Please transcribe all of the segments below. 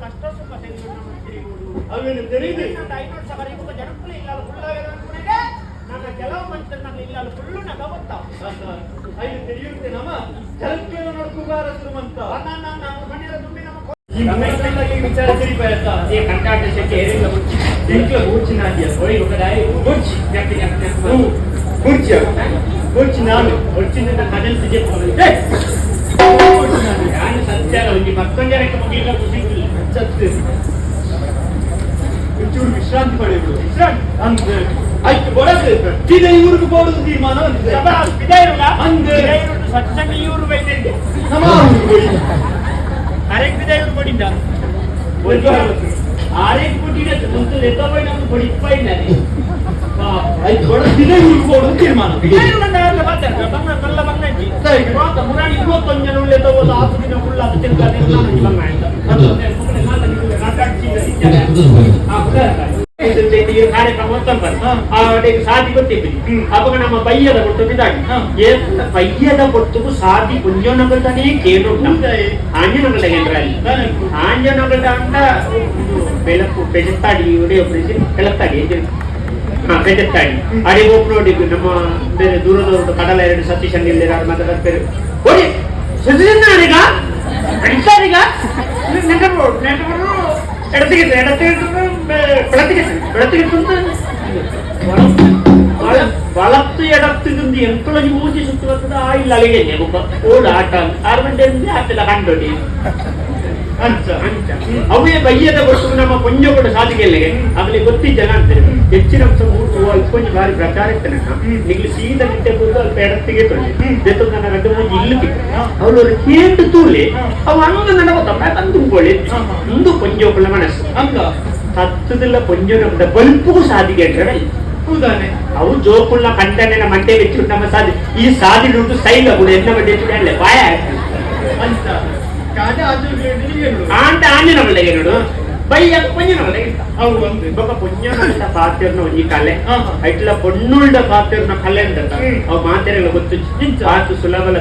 ಕಷ್ಟ ಸುಖ ಅವೇನು தெரியுது 500 ಸವಾರಿ ಮುಖ ಜನಕ್ಕೂ ಇಲ್ಲ ಫುಲ್ಲಾಗಿದೆ ಅನ್ಕೊಂಡೆ ನಾನು ಕೆಲವು ಮಂತ್ರ ನಾನು ಇಲ್ಲ ಫುಲ್ಲು ನಾನು ಗೊತ್ತಾವ ಐದು ತಿಳಿಯುತ್ತೆ ನಮ್ಮ ಕೆಲಕೇನು ನೋಡ್ಕುಗಾರ ಶ್ರೀಮಂತ ನಾನು ಮನೆಯ ದುಂಬಿ ನಮ್ಮ ಈ ವಿಚಾರ ತಿಳಿಪಾಯ್ತಾ ಈ ಕಂಟಾಟ ಶೆಕೆ ಏರಿಲ್ಲ ಮುಚ್ಚಿ ಎಂಕ್ಲ ಮೂಚಿನಾದಿಯ ಹೋಯ್ ಒಕದಾಯಿ ಮುಚ್ಚಿ ಯಾಕೆ ಮುಚ್ಚಿ ಮುಚ್ಚಿ ನಾನು ಮುಚ್ಚಿನಿಂದ ಕಡಲ್ ಸಿಜೆ ಹೋಗಿದೆ ನಾನು ಸತ್ಯ ಒಂದು ಮತ್ತೊಂದು ಜನಕ್ಕೆ ಮುಗಿಲ್ಲ ಮುಗಿಲ್ಲ ಸತ್ಯ ಒಂಚೂರು ವಿಶ್ರಾಂತಿ ಪಡೆಯುವುದು ವಿಶ್ರಾಂತಿ ಅಂದ್ರೆ ಆಯ್ತು ಬರೋದು ಇದೇ ಇವ್ರಿಗೆ ಬೋಡುದು ತೀರ್ಮಾನ ಅಂತಿದೆ ಇದಾಯಿರಲ್ಲ ಅಂದ್ರೆ ಸತ್ಸಂಗ ಇವರು ಬೈದಂತೆ ನಮ್ಮ ಆರೇಕ್ ಬಿದ ಇವ್ರು ಕೊಡಿದ್ದ ಆರೇಕ್ ಕೊಟ್ಟಿದೆ ಮುಂದೆ ಎತ್ತಬೈ ನಮ್ಗೆ ಕೊಡಿಪ್ಪ ಇದ್ದಾರೆ ಆಯ್ತು ಬರೋದಿದೆ ಇವ್ರಿಗೆ ಬೋಡುದು ತೀರ್ಮಾನ ಬಂಗ ಬಂಗಂಜಿ ಮುರಾಡಿ 21 ಜನ ಉಳ್ಳೆ ತಗೋದು 6 ದಿನ ಫುಲ್ ಅದು ತಿರ್ಗಾಡಿ ಬಂಗ ಸಾಧಿ ಗೊತ್ತಿದ್ರಿ ಅವಾಗ ನಮ್ಮ ಬಯ್ಯದ ಕೊಟ್ಟು ಬಿದ್ದಾಗಿ ಬಯ್ಯದ ಕೊಟ್ಟು ಸಾಧಿ ಕುಂಜನಗಲ್ದಾನೇ ಕೇಳು ಆಂಜನಗಲ್ದ ಏನ್ರಲ್ಲಿ ಆಂಜನಗಲ್ದ ಅಂತ ಬೆಳಕು ಬೆಜತ್ತಾಡಿ ಬೆಳತ್ತಾಡಿ ಬೆಜತ್ತಾಡಿ ಅಡಿ ಹೋಗಿ ನಮ್ಮ ಬೇರೆ ದೂರದವರು ಕಡಲ 2 ಸತೀಶ್ ಅಂಗಡಿ ಮಾತಾಡ್ತಾರೆ ಓಡಿ ಸತೀಶ್ ಅಡಿಸಾರಿಗ വളർത്ത് ഇടത്തുകൊണ്ട് എപ്പോഴും മൂഞ്ചി ചുറ്റുവത്തത് ആയില്ല അലകല്ലേ ഓട് ആട്ടാൻ 6 ಗಂಟೆ ಆತಿಲ್ಲ ಕಂಡೋಡಿ ಅವೇ ಬಯ್ಯದ ಕೊಟ್ಟು ನಮ್ಮ ಕೊಂಜ ಕೂಡ ಸಾಧಿಕೆಲ್ಲ ಆಗಲಿ ಗೊತ್ತಿ ಜನ ಅಂತಾರೆ ಹೆಚ್ಚಿನ ಅಂಶ ಕೊಂಚ ಬಾರಿ ಪ್ರಚಾರ ಇರ್ತಾನೆ ನಿಗ್ಲಿ ಸೀದ ನಿಂತೆ ಕೂತು ಅಲ್ಪ ಎಡತ್ತಿಗೆ ತೊಳ್ಳಿ ಜೊತೆ ನನ್ನ ಗಡ್ಡ ಮೂಜಿ ಇಲ್ಲಿ ಅವಳು ಕೇಂದ್ರ ತೂಲಿ ಅವ ಹಂಗ ನನ್ನ ಗೊತ್ತ ತಂದುಕೊಳ್ಳಿ ಇಂದು ಕೊಂಜೋಕುಳ ಮನಸ್ಸು ಹಂಗ ಸತ್ತದಿಲ್ಲ ಕೊಂಜೋನ ಬಲ್ಪು ಸಾಧಿಕೆ ಅಂದ್ರೆ ಅವು ಜೋಕುಳ್ಳ ಕಂಟೆನ ಮಂಟೆ ಹೆಚ್ಚು ನಮ್ಮ ಸಾಧಿ ಈ ಸಾಧಿ ಉಂಟು ಸ್ಟೈಲ್ ಕೂಡ ಎನ್ನ ಬಡ್ಡಿ ಅಲ್ಲೇ ಬಾಯ ಅಂತ ಆಂಟ ಆಂಜನ ಬಲ್ಲೆಗೆ ನೋಡು ಬಯ್ಯ ಪೊಂಜನ ಬಲ್ಲೆಗೆ ಇವಾಗ ಪೊಂಜನ ಪಾತ್ರೆನ ಈ ಕಲೆ ಐಟ್ಲ ಪೊಣ್ಣುಳ್ಳ ಪಾತ್ರೆನ ಕಲೆ ಅಂತ ಅವು ಮಾತೆರೆಲ್ಲ ಗೊತ್ತು ಪಾತು ಸುಲಭಲ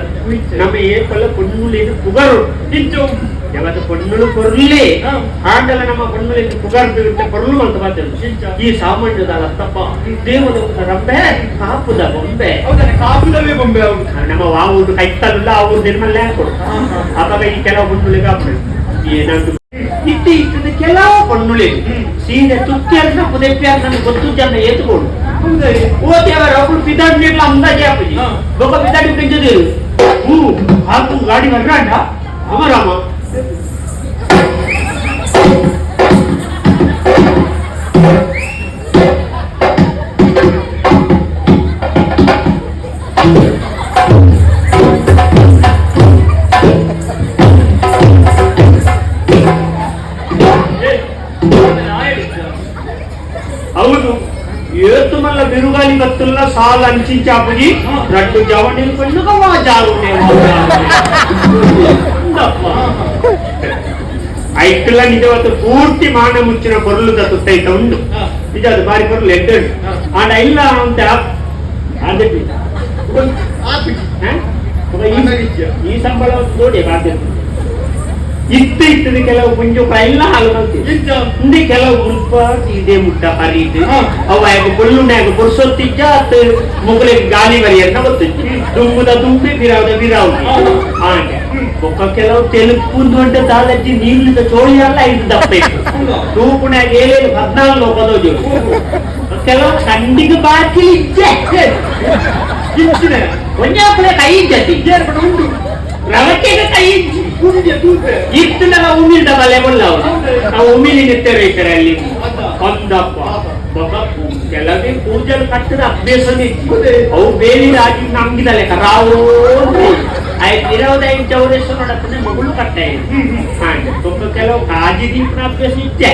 ನಮ್ಮ ಏಪಲ್ಲ ಪೊಣ್ಣುಳಿನ ಪುಗರು ತಿಂಚು ಯಾವತ್ತು ಪೊಣ್ಣುಳು ಕೊರ್ಲಿ ಆಂಡಲ ನಮ್ಮ ಪೊಣ್ಣುಳಿನ ಪುಗರ್ ಕೊರ್ಲು ಅಂತ ಪಾತ್ರೆ ಈ ಸಾಮಾನ್ಯದ ಅರ್ಥಪ್ಪ ದೇವದ ರಂಬೆ ಕಾಪುದ ಬೊಂಬೆ ಕಾಪುದವೇ ಬೊಂಬೆ ನಮ್ಮ ವಾವುದು ಕೈತಲ್ಲ ಅವ್ರು ನಿರ್ಮಲ್ಯ ಕೊಡು ಅವಾಗ ಈ ಕೆಲವು ಪೊಣ್ಣುಳಿಗೆ ಏನಾದ್ರು ಇಟ್ಟು ಇಟ್ಟದ ಕೆಲವು ಪೊಣ್ಣುಳಿ ಸೀರೆ ತುತ್ತಿಯರ್ನ ಪುದೆಪ್ಪಿಯಾರ ನನಗೆ ಗೊತ್ತು ಜನ ಏತುಕೊಂಡು ಓದಿಯವರ ಒಬ್ರು ಪಿದಾಡಿ ಅಂದಾಜೆ ಹಾಕಿ ಒಬ್ಬ ಪಿದಾಡಿ ಪೆಂಚದಿರು ಹಾಕು ಗಾಡಿ ಬರ್ರಾಂಡ ಅಮರಾಮ ಹೌದು ಏತು ಮಲ್ಲ ಬಿರುಗಾಲಿ ಬತ್ತಲ್ಲ ಸಾಲ ಅಂಚಿಂಚಾಪುಜಿ ರಟ್ಟು ಜವಣಿ ಪಣ್ಣುಗವ ಜಾರುನೆ ಐಕ್ಲ ನಿಜವತ್ತು ಪೂರ್ತಿ ಮಾನ ಮುಚ್ಚಿನ ಕೊರಲುದ ಸುತ್ತೈತ ಉಂಟು ನಿಜ ಅದು ಬಾರಿ ಕೊರಲು ಎಡ್ಡು ಆಡ ಇಲ್ಲ ಅಂತ ಈ ಸಂಬಳ ನೋಡಿ ಬಾಧ್ಯತೆ ಇತ್ತು ಕೆಲವು ಮುಂಜು ಎಲ್ಲ ಹಾಲು ಹಿಂದೆ ಕೆಲವು ಮುಲ್ಪ ಇದೇ ಮುಟ್ಟ ಪರಿದು ಅವ ಕೊಲ್ಲುಂಡ ಕೊರ್ಸೊತ್ತಿಜ್ಜ ಅತ್ತು ಮುಗಲಿಗೆ ಗಾಲಿ ಬರಿಯನ್ನ ಗೊತ್ತಿತ್ತು ದುಂಬುದ ದುಂಬಿ ಬಿರಾವುದ ಬಿರಾವುದಿ ಹಾಗೆ ಒಕ್ಕ ಕೆಲವು ತೆಲುಪುಂದು ಅಂತ ತಾಲಜ್ಜಿ ನೀರಿದ ಚೋಳಿಯಲ್ಲ 5 ದಪ್ಪ ಇತ್ತು ತೂಪುಣ್ಯಾಗ 14 ಹೋಗೋದು ಕೆಲವು ಕಂಡಿಗೆ ಬಾಕಿ ಇಜ್ಜೆ ಒಂಜಾಪುರ ಕೈ ಇಜ್ಜತಿ ಉಂಟು ರವಕೆಗೆ ಕೈ ಇತ್ತು ನಮ್ಮ ಉಮಿಲ್ದ ಬಲೆ ಕೊಲ್ಲವ ನಾವು ಉಮಿಲಿ ನಿತ್ಯರೈತಾರೆ ಅಲ್ಲಿ ಒಂದಪ್ಪ ಕೆಲವೇ ಪೂಜೆಲು ಕಟ್ಟದ ಅಭ್ಯಾಸನೇ ಅವು ಬೇಲಿನ ಹಾಕಿ ನಮ್ಗಿದಲೆ ರಾವು ಆಯ್ತು 25 ಚೌರೇಶ್ವರ ನೋಡಪ್ಪನೆ ಮಗಳು ಕಟ್ಟೆ ಹಾಗೆ ಕೆಲವು ಕಾಜಿ ದೀಪನ ಅಭ್ಯಾಸ ಇತ್ತೆ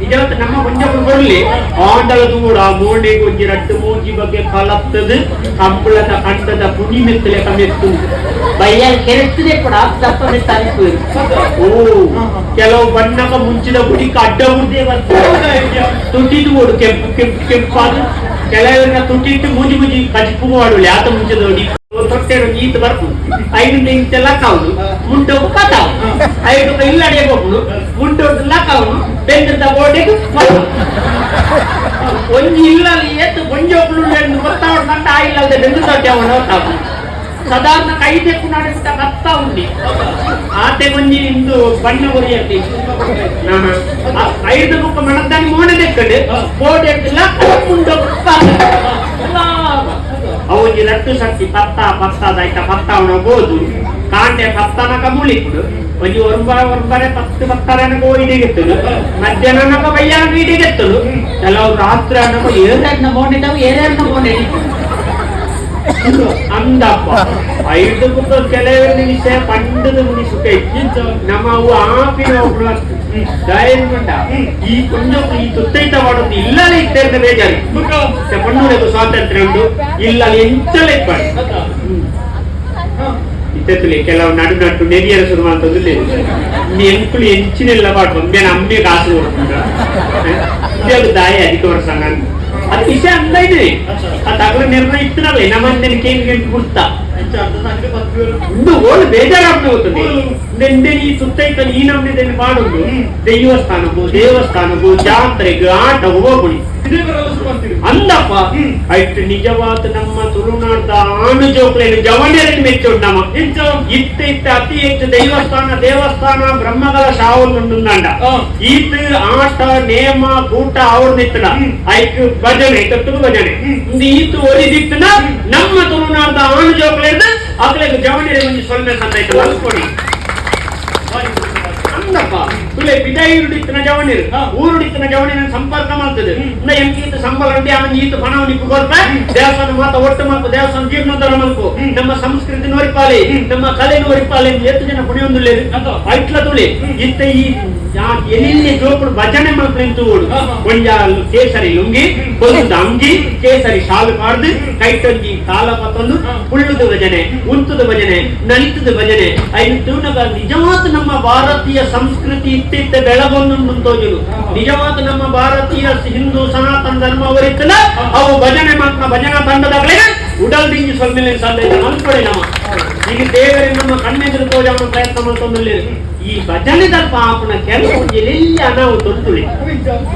ನಿಜವತ್ತು ನಮ್ಮ ಕೊಂಚಗಳು ಬರಲಿ ಆಂಡಲದು ಕೂಡ ಮೋಂಡೆ ಕೊಂಚಿ ರಟ್ಟು ಮೂಜಿ ಬಗ್ಗೆ ಕಲತ್ತದು ಕಂಬಳದ ಕಂಡದ ಪುಡಿ ಮೆತ್ತಲೆ ಕಮ್ಮೆತ್ತು ಬಯ್ಯ ಕೆರೆಸ್ತದೆ ಕೂಡ ದಪ್ಪ ಮೆತ್ತ ಓ ಕೆಲವು ಬಣ್ಣಕ ಮುಂಚಿದ ಗುಡಿಕ ಅಡ್ಡ ಮುದ್ದೆ ತುಟಿದು ಓಡು ಕೆಂಪು ಕೆಂಪು ಕೆಂಪಾದು ಕೆಲವರನ್ನ ತುಟಿಟ್ಟು ಮೂಜಿ ಮೂಜಿ ಕಜಿಪು ಮಾಡುವಳಿ ಆತ ಮುಂಚೆ ನೋಡಿ ತೊಟ್ಟೆರು ನೀತು ಬರ್ಪು 5 ಇಂಚೆಲ್ಲ ಕಾವುದು ಮುಂಟೋಗು ಕತಾವು ಐದು ಇಲ್ಲಡೆ ಹೋಗ್ನು ಮುಂಟೋಡ್ಲ ಕಾವನು ಬೆಂದ ಬೋಡೆಗೆ ಒಂಜಿ ಇಲ್ಲಲ್ಲಿ ಏತು ಗೊಂಜೋಗ್ಲು ಗೊತ್ತಾವಡ್ದಂತ ಆ ಇಲ್ಲದೆ ಬೆಂದು ತಟ್ಟೆ ಅವನು ಸಾಧಾರಣ ಕೈ ತೆಕ್ಕು ನಾಡಿಬಿಟ್ಟ ಕತ್ತ ಉಂಡಿ ಆತೆ ಗೊಂಜಿ ಇಂದು ಬಣ್ಣ ಉರಿಯತ್ತಿ ಐದು ಮುಖ ಮಣದ್ದಾನಿ ಮೋನೆ ತೆಕ್ಕಡೆ ಬೋಡೆ ಮುಂಟೋ ಅವನಿಗೆ ರಟ್ಟು ಶಕ್ತಿ ಪತ್ತಾದಾಯ್ತ ಪತ್ತಾವನಗೋದು ಕಾಂಡೆ ಪತ್ತನಕ ಮುಳಿಕುಡು ಒಂಜಿ ಒರ್ಬರೆ ಪತ್ತಾರೆ ಅನ್ನಕೋ ಇಡಿಗೆತ್ತಲು ಮಧ್ಯಾಹ್ನ ಅನ್ನಕ ಬಯ್ಯಾನ ಇಡಿಗೆತ್ತಲು ಕೆಲವು ರಾತ್ರಿ ಅನ್ನಕೋ ಏರೆಡ್ನ ಮೋನಿದವು ಏರೆಡ್ನ ಮೋನೆ ಅಂದಪ್ಪ ಐದು ಕುತ್ತ ಕೆಲವೇ ವಿಷಯ ಪಂಡದ ಮುನಿಸುತ್ತೆ ನಮ್ಮ ಅವು ಆಪಿನ ಒಬ್ಳು ದಯಮಾಡ ಈ ಕೊಂಚ ಈ ತುತ್ತೈತ ಮಾಡೋದು ಇಲ್ಲಲೇ ಇತ್ತೇನೆ ಬೇಜಾರು ಪಣ್ಣೂರಿಗೆ ಸ್ವಾತಂತ್ರ್ಯ ಉಂಟು ಇಲ್ಲ ಎಂಚಲೇ ಇತ್ತಲ್ಲಿ ಕೆಲವು ನಡು ನೆರಿಯರ ಶುರು ಮಾಡ್ತದಿಲ್ಲ ಎಂಕುಳು ಎಂಚಿನೆಲ್ಲ ಪಾಡು ಒಮ್ಮೆನ ಅಮ್ಮೆ ಕಾಸು ಕೊಡ್ತುಂಡ ದಾಯ ಅಧಿಕ ವರ್ಷ ಅದು ವಿಷಯ ಅಂದ ಇದೆ ಅದು ಅಗಲ ನಿರ್ಣಯ ಇತ್ತನಲ್ಲ ನಮ್ಮಂದೆನ ಕೇಂದ್ರ ಗುರ್ತ ಓಳು ಬೇಜಾರಾಗ್ತಾ ಹೋಗ್ತದೆ ನೆಂದೆ ಈ ಸುತ್ತೈತ ಈ ನಮ್ಮನೆ ಮಾಡುದು ದೇವಸ್ಥಾನಕ್ಕೂ ಜಾತ್ರೆಗೂ ಆಟ ಹೋಗುಡಿ ಅಂದಪ್ಪ ಆಯ್ತು ನಿಜವಾದ ನಮ್ಮ ತುಳುನಾಡದ ಆಣು ಜೋಕ್ಲೇನು ಜವಣಿಯರಿಗೆ ಮೆಚ್ಚೋಡು ನಮ್ಮ ಇತ್ತ ಅತಿ ಹೆಚ್ಚು ದೇವಸ್ಥಾನ ಬ್ರಹ್ಮಗಳ ಶಾವಲ್ಲುಂಡ ಈತ ಆಟ ನೇಮ ಕೂಟ ಅವ್ರದಿತ್ತನ ಆಯ್ತು ಭಜನೆ ತತ್ತು ಭಜನೆ ಈತು ಒರಿದಿತ್ತನ ನಮ್ಮ ತುಳುನಾಡದ ಆಣು ಜೋಕ್ಲೇನ ಅಕ್ಲೆಗೆ ಜವಣಿಯರಿಗೆ ಒಂದು ಸೊನ್ನೆ ಸಂತಾಯ್ತು ಅನ್ಕೊಡಿ ಅಂದಪ್ಪ ತುಲೆ ಬಿದಾಯಿರುಡಿತ್ತಿನ ಜವಣಿರು ಊರುಡಿತ್ತಿನ ಜವಣಿನ ಸಂಪರ್ಕ ಮಾಡ್ತದೆ ಎಂಕೀತ ಸಂಬಳ ಉಂಟು ಅವನ ಈತ ಪಣವನ್ನು ಇಪ್ಪು ಕೊಡ್ತ ದೇವಸ್ಥಾನ ಮಾತ ಒಟ್ಟು ಮಲ್ಪು ದೇವಸ್ಥಾನ ಜೀರ್ಣೋದ್ಧಾರ ಮಲ್ಪು ನಮ್ಮ ಸಂಸ್ಕೃತಿ ನೋರಿಪಾಲೆ ನಮ್ಮ ಕಲೆ ನೋರಿಪಾಲೆ ಎಷ್ಟು ಜನ ಪುಣಿಯೊಂದು ಐಟ್ಲ ತುಳಿ ಇತ್ತ ಈ ಎಲ್ಲಿ ಜೋಪುಡು ಭಜನೆ ಮಲ್ಪು ನಿಂತು ಓಡು ಒಂಜ ಕೇಸರಿ ಲುಂಗಿ ಕೊಲ್ದ ಅಂಗಿ ಕೇಸರಿ ಶಾಲು ಪಾಡ್ದು ಕೈಟೊಂಜಿ ಕಾಲ ಪತ್ತೊಂದು ಪುಳ್ಳುದ ಭಜನೆ ಉಂತುದ ಭಜನೆ ನಲಿತದ ಭಜನೆ ಐದು ನಿಜವಾದ ನಮ್ಮ ಭಾರತೀಯ ಸಂಸ್ಕೃತಿ ಇತ್ತಿತ್ತ ಬೆಳಗೊಂಡು ಮುಂತೋಜುಲು ನಿಜವಾದ ನಮ್ಮ ಭಾರತೀಯ ಹಿಂದೂ ಸನಾತನ ಧರ್ಮ ಅವರಿತ್ತಲ್ಲ ಅವು ಭಜನೆ ಮಾತ್ರ ಭಜನಾ ತಂಡದಾಗಲೇ ಉಡಲ್ ದಿಂಗಿ ಸೊಲ್ಮೇಲೆ ಸಾಧ್ಯ ಅನ್ಕೊಳ್ಳಿ ನಮ್ಮ ಈಗ ದೇವರಿಗೆ ನಮ್ಮ ಕಣ್ಣೆದುರು ತೋಜಾವಣ ಪ್ರಯತ್ನ ಮಾಡ್ಕೊಂಡಲ್ಲಿ ಈ ಭಜನೆ ದರ್ಪ ಆಪನ ಕೆಲವು ಎಲ್ಲಿ ಅನಾವು ತೊಂದುಳಿ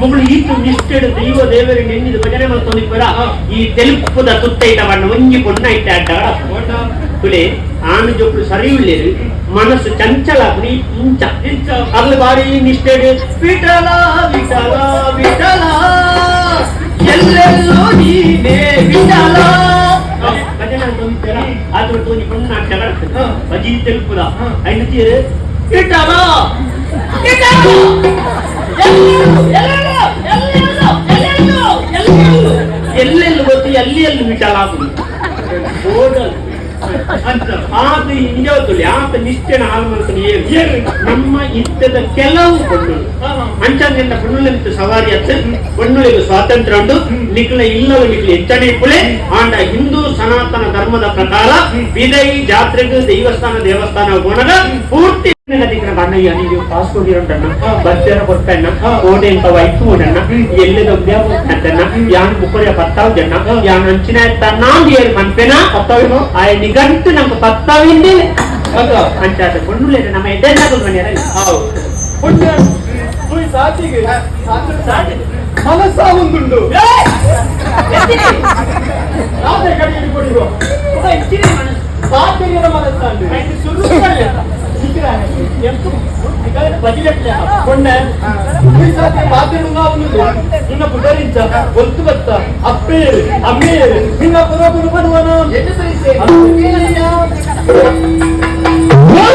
ಮಗಳು ಈತು ನಿಷ್ಠೆಡು ದೈವ ದೇವರಿಗೆ ನೆನ್ನಿದ ಭಜನೆ ಮಾಡ್ಕೊಂಡಿಪ್ಪರ ಈ ತೆಲುಪುದ ತುತ್ತೈಟ ಬಣ್ಣ ಒಂಜಿ ಪೊಣ್ಣ ಇಟ್ಟ ಅಡ್ಡ ತುಳೆ ಆನು ಜೊಪ್ಪು ಸರಿ ಉಳ್ಳೇರು ಮನಸ್ಸು ಚಂಚಲ ಪುಡಿ ಇಂಚ ಅಗ್ಲು ಬಾರಿ ನಿಷ್ಠೆಡು ವಿಠಲ ವಿಠಲ ವಿಠಲ ಎಲ್ಲೆಲ್ಲೋ ನೀನೇ ವಿಠಲ ಭಜನೆ ತೊಂದಿರ ಆತು ತೋನಿ ಪೊಣ್ಣ ಅಡ್ಡ ಭಜಿ ತೆಲುಪುದ ಐದು ವಿಠಲ ಎಲ್ಲೆಲ್ಲೂ ಗೊತ್ತು ಎಲ್ಲಿ ವಿಠಲ ಆತ ನಿಜವತ್ತುಲಿ ಆತ ನಿಷ್ಠೆನ ಹಾಳು ಮಾಡ್ತಾನೆ ನಮ್ಮ ಇತ್ತದ ಕೆಲವು ಪಣ್ಣು ಅಂಚಂದಿಂದ ಪಣ್ಣುಲಿಂತ ಸವಾರಿ ಹತ್ತು ಪಣ್ಣುಲಿಗೆ ಸ್ವಾತಂತ್ರ್ಯ ಉಂಟು ನಿಕ್ಲ ಇಲ್ಲವ ನಿಕ್ಲ ಹೆಚ್ಚಣೆ ಪುಳೆ ಆಂಡ ಹಿಂದೂ ಸನಾತನ ಧರ್ಮದ ಪ್ರಕಾರ ವಿದಯಿ ಜಾತ್ರೆಗೂ ದೇವಸ್ಥಾನ ಗುಣಗ ಪೂರ್ತಿ ಬಣ್ಣಯ್ಯ ನೀವು ಪಾಸ್ಪೋರ್ಟ್ ಇರೋಣ್ಣ ಬಚ್ಚರ ಕೊಟ್ಟಣ್ಣ ಕೋಟೆ ಅಂತ ವೈತು ಓಡಣ್ಣ ಎಲ್ಲದೊಬ್ಬ ಅಂತಣ್ಣ ಯಾನ್ ಮುಕ್ಕಳಿಯ ಪತ್ತಾವ್ ಜನ ಯಾನ್ ಅಂಚಿನ ನಾನ್ ಏರು ಮನ್ಪೆನ ಪತ್ತಾವೇನು ಆ ನಿಗಂಟು ನಮ್ಗೆ ಪತ್ತಾವಿಂದೇ ಅಂಚಾದ ಪಣ್ಣುಲೇನ ನಮ್ಮ ಎಡ್ಡೆಣ್ಣಾಗ ಮನೆಯರ ಮನಸ್ಸ ಒಂದುಂಡು